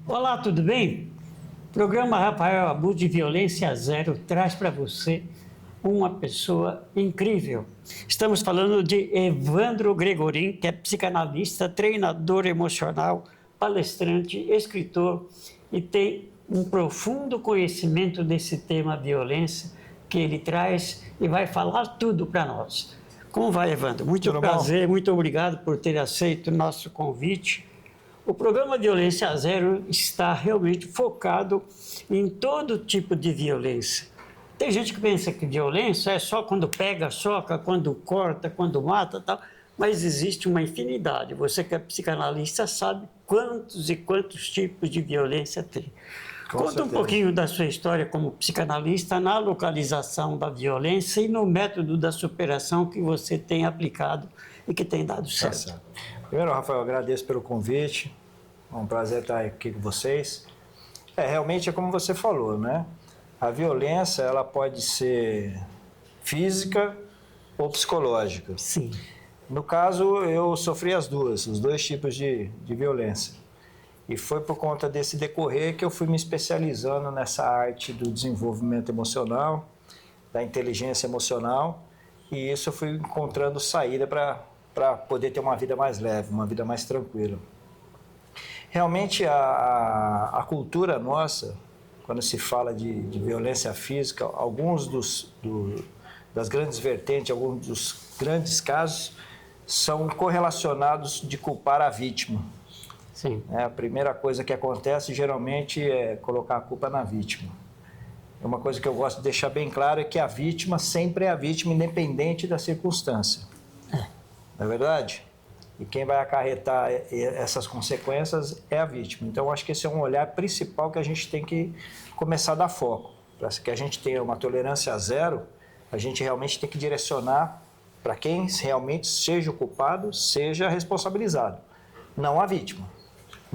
Olá, tudo bem? O programa Rafael Abude de Violência Zero traz para você uma pessoa incrível. Estamos falando de Evandro Gregorin, que é psicanalista, treinador emocional, palestrante, escritor e tem um profundo conhecimento desse tema violência que ele traz e vai falar tudo para nós. Como vai, Evandro? Muito prazer, muito obrigado por ter aceito o nosso convite. O programa Violência Zero está realmente focado em todo tipo de violência. Tem gente que pensa que violência é só quando pega, soca, quando corta, quando mata, tal, mas existe uma infinidade. Você que é psicanalista sabe quantos e quantos tipos de violência tem. Conta um pouquinho da sua história como psicanalista na localização da violência e no método da superação que você tem aplicado e que tem dado certo. Primeiro, Rafael, agradeço pelo convite. É um prazer estar aqui com vocês. Realmente é como você falou, né? A violência, ela pode ser física ou psicológica. Sim. No caso, eu sofri os dois tipos de violência. E foi por conta desse decorrer que eu fui me especializando nessa arte do desenvolvimento emocional, da inteligência emocional, e isso eu fui encontrando saída para poder ter uma vida mais leve, uma vida mais tranquila. Realmente, a cultura nossa, quando se fala de violência física, alguns das grandes vertentes, alguns dos grandes casos, são correlacionados de culpar a vítima. Sim. A primeira coisa que acontece, geralmente, é colocar a culpa na vítima. Uma coisa que eu gosto de deixar bem claro é que a vítima sempre é a vítima, independente da circunstância. Não é verdade? E quem vai acarretar essas consequências é a vítima. Então, eu acho que esse é um olhar principal que a gente tem que começar a dar foco. Para que a gente tenha uma tolerância zero, a gente realmente tem que direcionar para quem realmente seja o culpado, seja responsabilizado, não a vítima.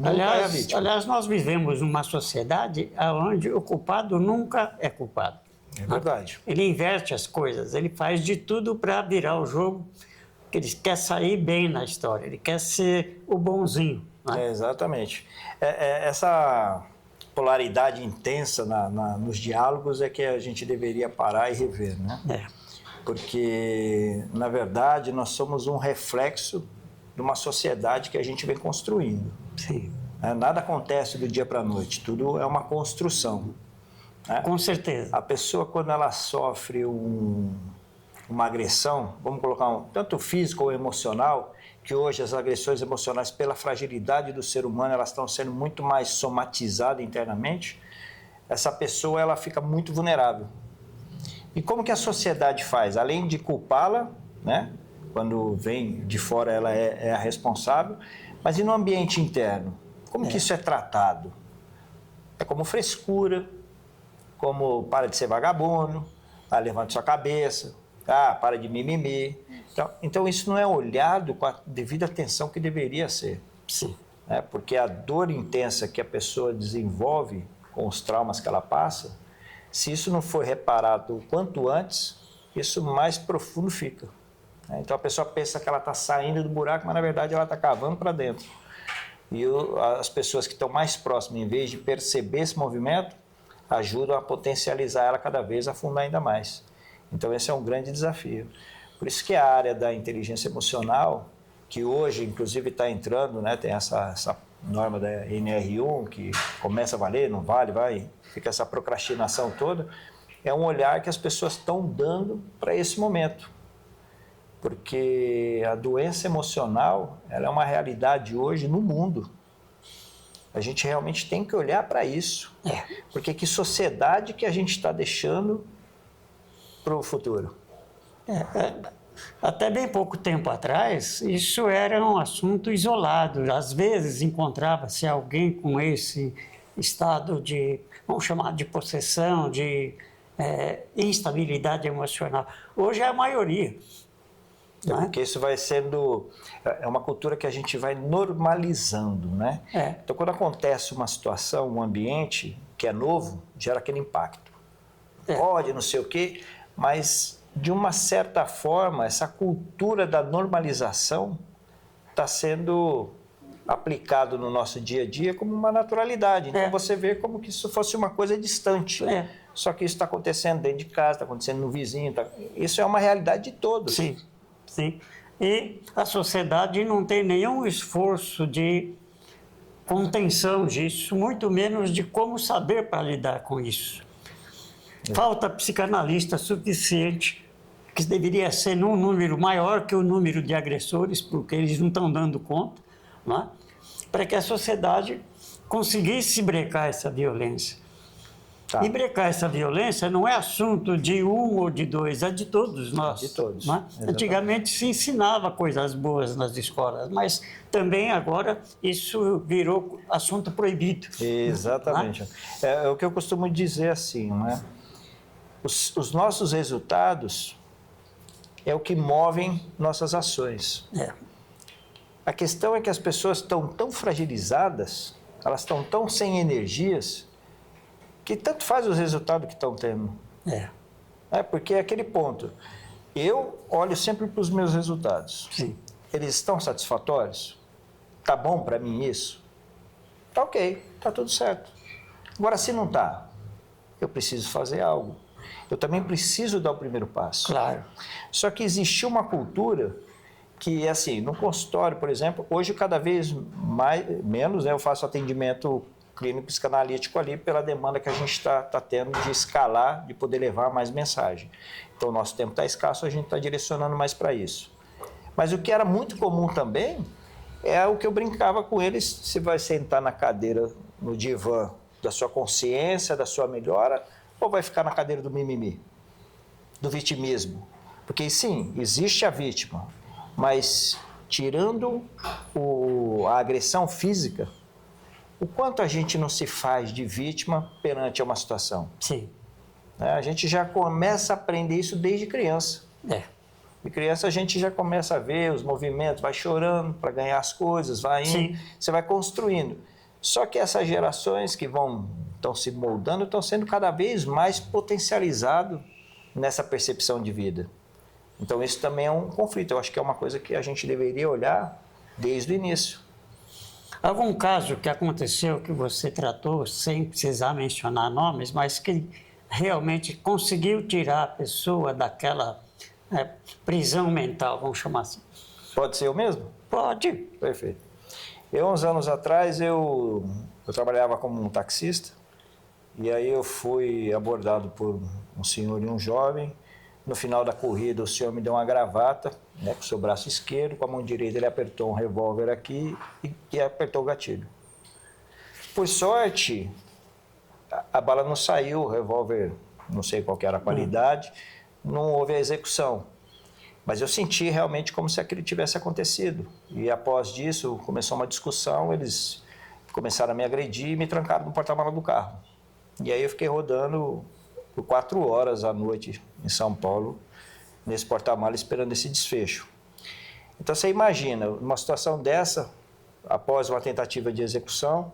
Aliás, nós vivemos numa sociedade onde o culpado nunca é culpado. É verdade. Ele inverte as coisas, ele faz de tudo para virar o jogo, porque ele quer sair bem na história, ele quer ser o bonzinho. Né? Exatamente. Essa polaridade intensa nos diálogos é que a gente deveria parar e rever, né? Porque, na verdade, nós somos um reflexo de uma sociedade que a gente vem construindo. Sim. Nada acontece do dia para a noite, tudo é uma construção. Né? Com certeza. A pessoa, quando ela sofre uma agressão, vamos colocar tanto físico ou emocional, que hoje as agressões emocionais, pela fragilidade do ser humano, elas estão sendo muito mais somatizadas internamente, essa pessoa ela fica muito vulnerável. E como que a sociedade faz? Além de culpá-la, né? Quando vem de fora ela é a responsável, mas e no ambiente interno? Como que isso é tratado? É como frescura, como para de ser vagabundo, levanta sua cabeça, para de mimimi. Então isso não é olhado com a devida atenção que deveria ser. Sim. Porque a dor intensa que a pessoa desenvolve com os traumas que ela passa, se isso não for reparado o quanto antes, isso mais profundo fica. Então a pessoa pensa que ela está saindo do buraco, mas na verdade ela está cavando para dentro. E as pessoas que estão mais próximas, em vez de perceber esse movimento, ajudam a potencializar ela cada vez, a afundar ainda mais. Então esse é um grande desafio. Por isso que a área da inteligência emocional, que hoje inclusive está entrando, né, tem essa norma da NR1, que começa a valer, não vale, fica essa procrastinação toda, é um olhar que as pessoas estão dando para esse momento. Porque a doença emocional, ela é uma realidade hoje no mundo. A gente realmente tem que olhar para isso. Porque que sociedade que a gente está deixando para o futuro? Até bem pouco tempo atrás, isso era um assunto isolado. Às vezes encontrava-se alguém com esse estado de, vamos chamar de possessão, de instabilidade emocional. Hoje é a maioria. Porque isso vai sendo... É uma cultura que a gente vai normalizando, né? Então, quando acontece uma situação, um ambiente que é novo, gera aquele impacto. Pode, não sei o quê, mas de uma certa forma, essa cultura da normalização está sendo aplicado no nosso dia a dia como uma naturalidade. Então você vê como que isso fosse uma coisa distante. Só que isso está acontecendo dentro de casa, está acontecendo no vizinho. Isso é uma realidade de todos. Sim, sim. E a sociedade não tem nenhum esforço de contenção disso, muito menos de como saber para lidar com isso. Falta psicanalista suficiente, que deveria ser num número maior que o número de agressores, porque eles não estão dando conta, não é? Para que a sociedade conseguisse brecar essa violência. E brecar essa violência não é assunto de um ou de dois, é de todos nós. De todos. Não é? Antigamente se ensinava coisas boas nas escolas, mas também agora isso virou assunto proibido. Exatamente. É o que eu costumo dizer assim, não é? Os nossos resultados é o que movem nossas ações. A questão é que as pessoas estão tão fragilizadas, elas estão tão sem energias, que tanto faz os resultados que estão tendo. Porque é aquele ponto. Eu olho sempre para os meus resultados. Sim. Eles estão satisfatórios? Tá bom para mim isso? Tá ok, tá tudo certo. Agora, se não tá, eu preciso fazer algo. Eu também preciso dar o primeiro passo. Claro. Só que existiu uma cultura que, assim, no consultório, por exemplo, hoje cada vez menos, né, eu faço atendimento clínico psicanalítico ali pela demanda que a gente está tendo de escalar, de poder levar mais mensagem. Então, o nosso tempo está escasso, a gente está direcionando mais para isso. Mas o que era muito comum também é o que eu brincava com eles: você vai sentar na cadeira, no divã da sua consciência, da sua melhora, ou vai ficar na cadeira do mimimi, do vitimismo? Porque sim, existe a vítima, mas tirando a agressão física, o quanto a gente não se faz de vítima perante uma situação? Sim. A gente já começa a aprender isso desde criança. De criança a gente já começa a ver os movimentos, vai chorando para ganhar as coisas, vai indo, você vai construindo. Só que essas gerações que estão se moldando, estão sendo cada vez mais potencializados nessa percepção de vida. Então isso também é um conflito. Eu acho que é uma coisa que a gente deveria olhar desde o início. Algum caso que aconteceu que você tratou, sem precisar mencionar nomes, mas que realmente conseguiu tirar a pessoa daquela prisão mental, vamos chamar assim? Pode ser eu mesmo? Pode. Perfeito. Uns anos atrás, eu trabalhava como um taxista, e aí eu fui abordado por um senhor e um jovem. No final da corrida, o senhor me deu uma gravata, né, com o seu braço esquerdo, com a mão direita ele apertou um revólver aqui e apertou o gatilho. Por sorte, a bala não saiu, o revólver, não sei qual que era a qualidade, não houve a execução. Mas eu senti realmente como se aquilo tivesse acontecido. E após disso, começou uma discussão, eles começaram a me agredir e me trancaram no porta-malas do carro. E aí eu fiquei rodando por 4 horas à noite em São Paulo, nesse porta-malas, esperando esse desfecho. Então você imagina, uma situação dessa, após uma tentativa de execução,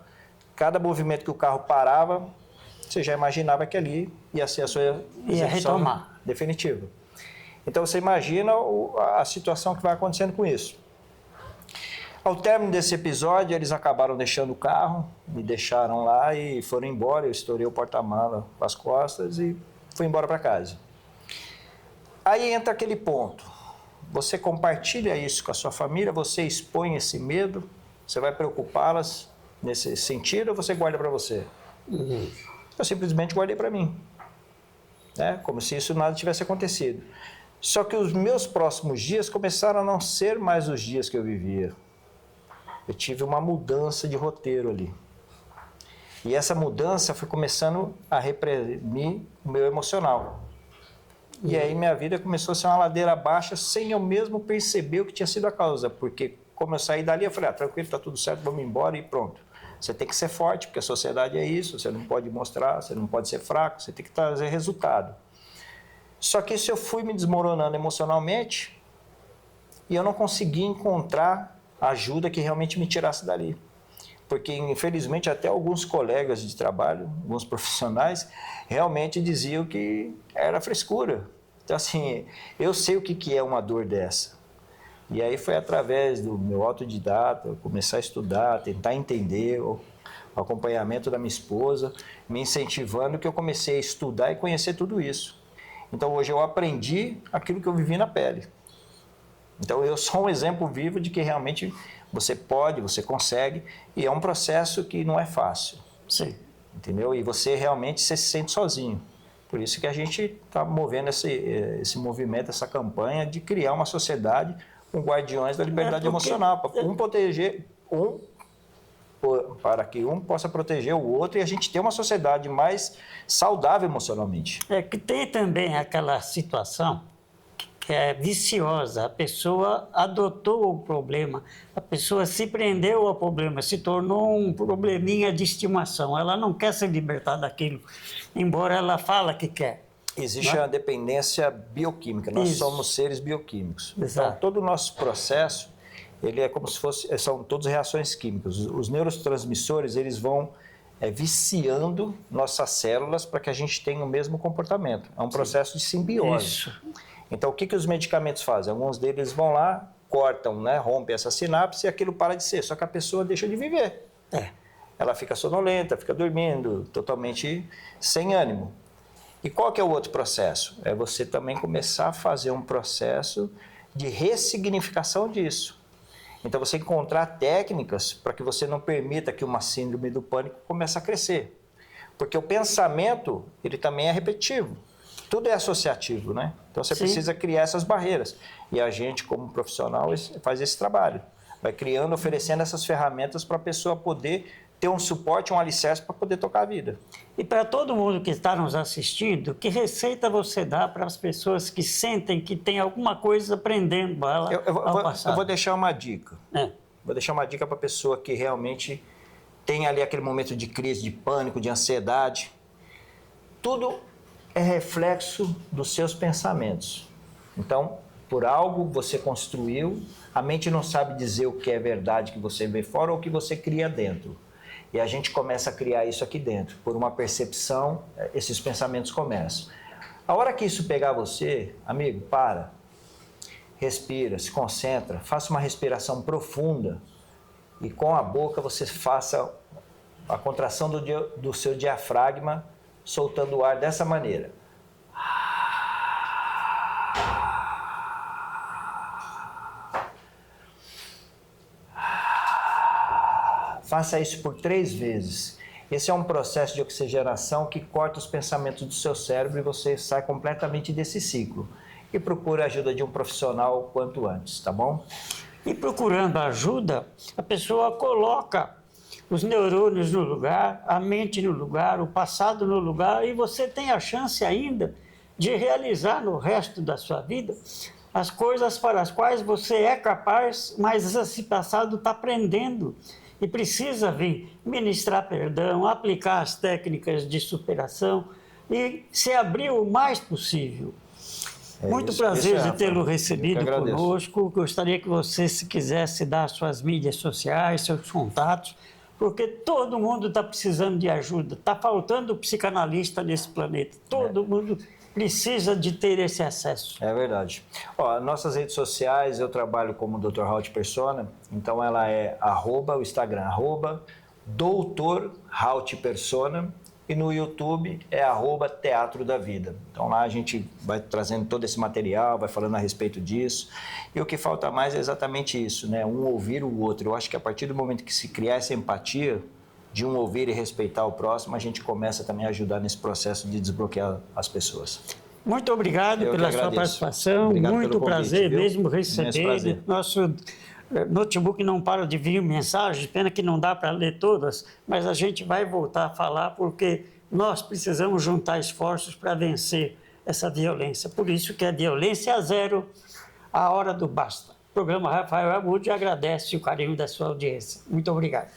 cada movimento que o carro parava, você já imaginava que ali ia ser a sua execução definitiva. Então você imagina a situação que vai acontecendo com isso. Ao término desse episódio, eles acabaram deixando o carro, me deixaram lá e foram embora. Eu estourei o porta-malas com as costas e fui embora para casa. Aí entra aquele ponto. Você compartilha isso com a sua família, você expõe esse medo, você vai preocupá-las nesse sentido ou você guarda para você? Eu simplesmente guardei para mim. Como se isso nada tivesse acontecido. Só que os meus próximos dias começaram a não ser mais os dias que eu vivia. Eu tive uma mudança de roteiro ali. E essa mudança foi começando a reprimir o meu emocional. E aí minha vida começou a ser uma ladeira baixa sem eu mesmo perceber o que tinha sido a causa. Porque como eu saí dali, eu falei, tranquilo, tá tudo certo, vamos embora e pronto. Você tem que ser forte, porque a sociedade é isso, você não pode mostrar, você não pode ser fraco, você tem que trazer resultado. Só que isso eu fui me desmoronando emocionalmente e eu não consegui encontrar ajuda que realmente me tirasse dali. Porque, infelizmente, até alguns colegas de trabalho, alguns profissionais, realmente diziam que era frescura, Então, assim, eu sei o que é uma dor dessa. E aí foi através do meu autodidata, começar a estudar, tentar entender, o acompanhamento da minha esposa, me incentivando, que eu comecei a estudar e conhecer tudo isso. Então, hoje eu aprendi aquilo que eu vivi na pele. Então, eu sou um exemplo vivo de que realmente você pode, você consegue, e é um processo que não é fácil. Sim. Entendeu? E você realmente se sente sozinho. Por isso que a gente está movendo esse movimento, essa campanha de criar uma sociedade com guardiões da liberdade emocional, para proteger para que um possa proteger o outro e a gente ter uma sociedade mais saudável emocionalmente. É que tem também aquela situação que é viciosa. A pessoa adotou o problema, a pessoa se prendeu ao problema, se tornou um probleminha de estimação. Ela não quer se libertar daquilo, embora ela fala que quer. Existe a dependência bioquímica, nós somos seres bioquímicos. Exato. Então, todo o nosso processo, ele é como se fosse, são todas reações químicas. Os neurotransmissores, eles vão viciando nossas células para que a gente tenha o mesmo comportamento. É um processo de simbiose. Isso. Então, o que os medicamentos fazem? Alguns deles vão lá, cortam, né, rompem essa sinapse e aquilo para de ser. Só que a pessoa deixa de viver. Ela fica sonolenta, fica dormindo, totalmente sem ânimo. E qual que é o outro processo? É você também começar a fazer um processo de ressignificação disso. Então, você encontrar técnicas para que você não permita que uma síndrome do pânico comece a crescer. Porque o pensamento, ele também é repetitivo. Tudo é associativo, né? Então, você precisa criar essas barreiras. E a gente, como profissional, faz esse trabalho. Vai criando, oferecendo essas ferramentas para a pessoa poder ter um suporte, um alicerce para poder tocar a vida. E para todo mundo que está nos assistindo, que receita você dá para as pessoas que sentem que tem alguma coisa prendendo ela ao passado? Eu vou deixar uma dica. Vou deixar uma dica para a pessoa que realmente tem ali aquele momento de crise, de pânico, de ansiedade. Tudo é reflexo dos seus pensamentos. Então, por algo você construiu, a mente não sabe dizer o que é verdade que você vê fora ou o que você cria dentro. E a gente começa a criar isso aqui dentro. Por uma percepção, esses pensamentos começam. A hora que isso pegar você, amigo, para, respira, se concentra, faça uma respiração profunda e com a boca você faça a contração do seu diafragma, soltando o ar dessa maneira. Faça isso por 3 vezes. Esse é um processo de oxigenação que corta os pensamentos do seu cérebro e você sai completamente desse ciclo. E procure a ajuda de um profissional o quanto antes, tá bom? E procurando ajuda, a pessoa coloca os neurônios no lugar, a mente no lugar, o passado no lugar, e você tem a chance ainda de realizar no resto da sua vida as coisas para as quais você é capaz, mas esse passado está prendendo. E precisa vir ministrar perdão, aplicar as técnicas de superação e se abrir o mais possível. Muito prazer de tê-lo recebido conosco. Gostaria que você, se quisesse, dar suas mídias sociais, seus contatos, porque todo mundo está precisando de ajuda. Está faltando psicanalista nesse planeta. Todo mundo precisa de ter esse acesso. É verdade. Ó, nossas redes sociais, eu trabalho como Dr. Hauti Persona, então ela é o Instagram, Dr. Hauti Persona, e no YouTube é Teatro da Vida. Então lá a gente vai trazendo todo esse material, vai falando a respeito disso. E o que falta mais é exatamente isso, né? Um ouvir o outro. Eu acho que a partir do momento que se criar essa empatia, de um ouvir e respeitar o próximo, a gente começa também a ajudar nesse processo de desbloquear as pessoas. Muito obrigado pela sua participação. Obrigado. Muito prazer mesmo receber. Nosso notebook não para de vir mensagens, pena que não dá para ler todas, mas a gente vai voltar a falar porque nós precisamos juntar esforços para vencer essa violência. Por isso que é violência zero, a hora do basta. O programa Rafael Abud agradece o carinho da sua audiência. Muito obrigado.